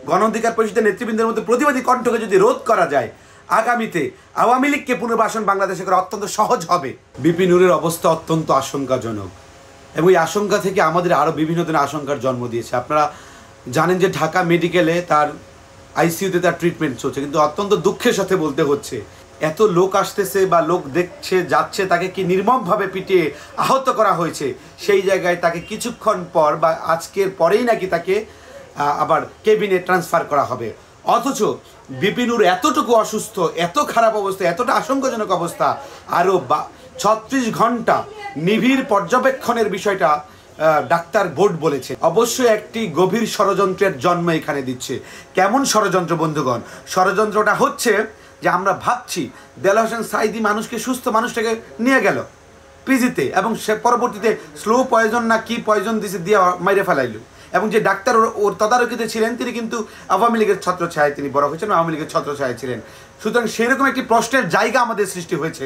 গণ অধিকার পরিষদের নেতৃবৃন্দের মধ্যে প্রতিবাদী কণ্ঠকে যদি রোধ করা যায়, আগামীতে আওয়ামী লীগকে পুনর্বাসন বাংলাদেশে করা অত্যন্ত সহজ হবে। বিপি নুরের অবস্থা অত্যন্ত আশঙ্কাজনক এবং এই আশঙ্কা থেকে আমাদের আরও বিভিন্ন ধরনের আশঙ্কার জন্ম দিয়েছে। আপনারা জানেন যে ঢাকা মেডিকেলে তার আইসিইউতে তার ট্রিটমেন্ট চলছে, কিন্তু অত্যন্ত দুঃখের সাথে বলতে হচ্ছে এত লোক আসতেছে বা লোক দেখছে যাচ্ছে, তাকে কি নির্মমভাবে পিটিয়ে আহত করা হয়েছে। সেই জায়গায় তাকে কিছুক্ষণ পর বা আজকের পরেই নাকি তাকে আবার কেবিনে ট্রান্সফার করা হবে। অথচ বিপি নূর এতটুকু অসুস্থ, এত খারাপ অবস্থা, এতটা আশঙ্কাজনক অবস্থা, আরও 36 ঘন্টা নিবিড় পর্যবেক্ষণের বিষয়টা ডাক্তার বোর্ড বলেছে। অবশ্যই একটি গভীর ষড়যন্ত্রের জন্ম এখানে দিচ্ছে। কেমন ষড়যন্ত্র বন্ধুগণ? ষড়যন্ত্রটা হচ্ছে যে আমরা ভাবছি দেলোয়ার হোসেন সাঈদী মানুষকে, সুস্থ মানুষটাকে নিয়ে গেল পিজিতে এবং সে পরবর্তীতে স্লো পয়জন না কি পয়জন দিছে দিয়ে মাইরে ফেলাইল, এবং যে ডাক্তার ওর তদারকিতে ছিলেন তিনি কিন্তু আওয়ামী লীগের ছত্রছায়ায় তিনি বড় হয়েছেন, আওয়ামী লীগের ছত্রছায়ায় ছিলেন। সুতরাং সেরকম একটি প্রশ্নের জায়গা আমাদের সৃষ্টি হয়েছে,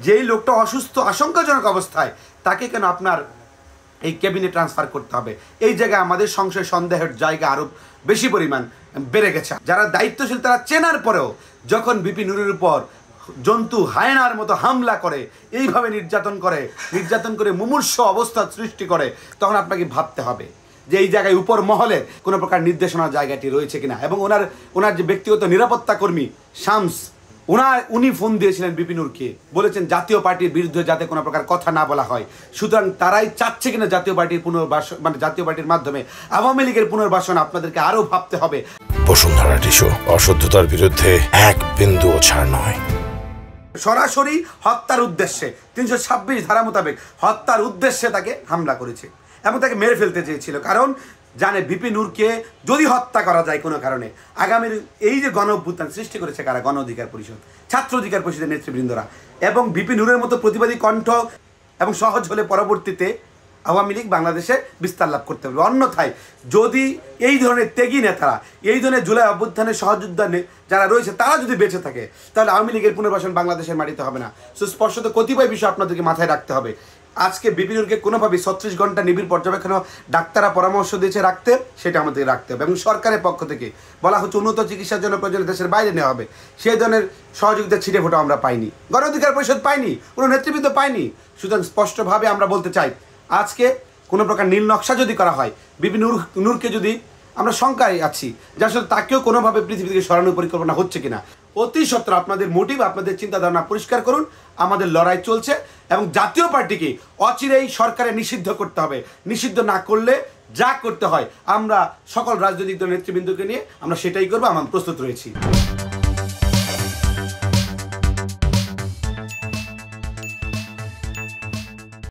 যেই লোকটা অসুস্থ আশঙ্কাজনক অবস্থায় তাকে কেন আপনার এই ক্যাবিনে ট্রান্সফার করতে হবে? এই জায়গায় আমাদের সংশয় সন্দেহের জায়গা আরও বেশি পরিমাণ বেড়ে গেছে। যারা দায়িত্বশীল তারা চেনার পরেও যখন বিপি নুরের উপর জন্তু হায়নার মতো হামলা করে, এইভাবে নির্যাতন করে মুমূর্ষ অবস্থা সৃষ্টি করে, তখন আপনাকে ভাবতে হবে যে এই জায়গায় উপর মহলে কোনো প্রকার নির্দেশনার জায়গাটি রয়েছে কিনা। এবং ওনার যে ব্যক্তিগত নিরাপত্তা কর্মী শামস, উনি ফোন দিয়েছিলেন বিপি নূরকে, বলেছেন জাতীয় পার্টির বিরুদ্ধে যাতে কোনো প্রকার কথা না বলা হয়। সুতরাং তারাই চাচ্ছে কিনা জাতীয় পার্টির পুনর্বাসন, মানে জাতীয় পার্টির মাধ্যমে আওয়ামী লীগের পুনর্বাসন। আপনাদেরকে আরও ভাবতে হবে। বসুন্ধরা টিস্যু, অশুদ্ধতার বিরুদ্ধে এক বিন্দুও ছাড় নয়। সরাসরি হত্যার উদ্দেশ্যে 326 ধারা মোতাবেক হত্যার উদ্দেশ্যে তাকে হামলা করেছে এবং তাকে মেরে ফেলতে চেয়েছিল। কারণ জানে বিপি নূরকে যদি হত্যা করা যায় কোনো কারণে, আগামীর এই যে গণ অভ্যুত্থান সৃষ্টি করেছে কারা? গণ অধিকার পরিষদ, ছাত্র অধিকার পরিষদের নেতৃবৃন্দরা এবং বিপি নূরের মতো প্রতিবাদী কণ্ঠ এবং সহজ হলে পরবর্তীতে আওয়ামী লীগ বাংলাদেশে বিস্তার লাভ করতে পারবে। অন্যথায় যদি এই ধরনের ত্যাগী নেতারা, এই ধরনের জুলাই অভ্যুত্থানের সহযোদ্ধা যারা রয়েছে তারা যদি বেঁচে থাকে, তাহলে আওয়ামী লীগের পুনর্বাসন বাংলাদেশের মাটিতে হবে না। সুস্পষ্টত কতিপয় বিষয় আপনাদেরকে মাথায় রাখতে হবে। আজকে বিপি নূরকে কোনোভাবেই 36 ঘন্টা নিবিড় পর্যবেক্ষণ ডাক্তাররা পরামর্শ দিয়েছে রাখতে, সেটা আমাদের রাখতে হবে। এবং সরকারের পক্ষ থেকে বলা হচ্ছে উন্নত চিকিৎসার জন্য প্রয়োজনে দেশের বাইরে নেওয়া হবে। সেই ধরনের সহযোগিতা ছিটে ফোটা আমরা পাইনি, গণ অধিকার পরিষদ পাইনি, কোনো নেতৃবৃন্দ পাইনি। সুতরাং স্পষ্টভাবে আমরা বলতে চাই, আজকে কোনো প্রকার নীল নকশা যদি করা হয়, বিপি নূরকে যদি আমরা শঙ্কায় আছি যে আসলে তাকেও কোনোভাবে পৃথিবী থেকে সরানোর পরিকল্পনা হচ্ছে কিনা, অতি সত্ত্বর আপনাদের মোটিভ, আপনাদের চিন্তাধারণা পরিষ্কার করুন। আমাদের লড়াই চলছে এবং জাতীয় পার্টিকে অচিরেই সরকারে নিষিদ্ধ করতে হবে। নিষিদ্ধ না করলে যা করতে হয় আমরা সকল রাজনৈতিক দলের নেতৃবৃন্দকে নিয়ে আমরা সেটাই করবো। আমরা প্রস্তুত রয়েছি।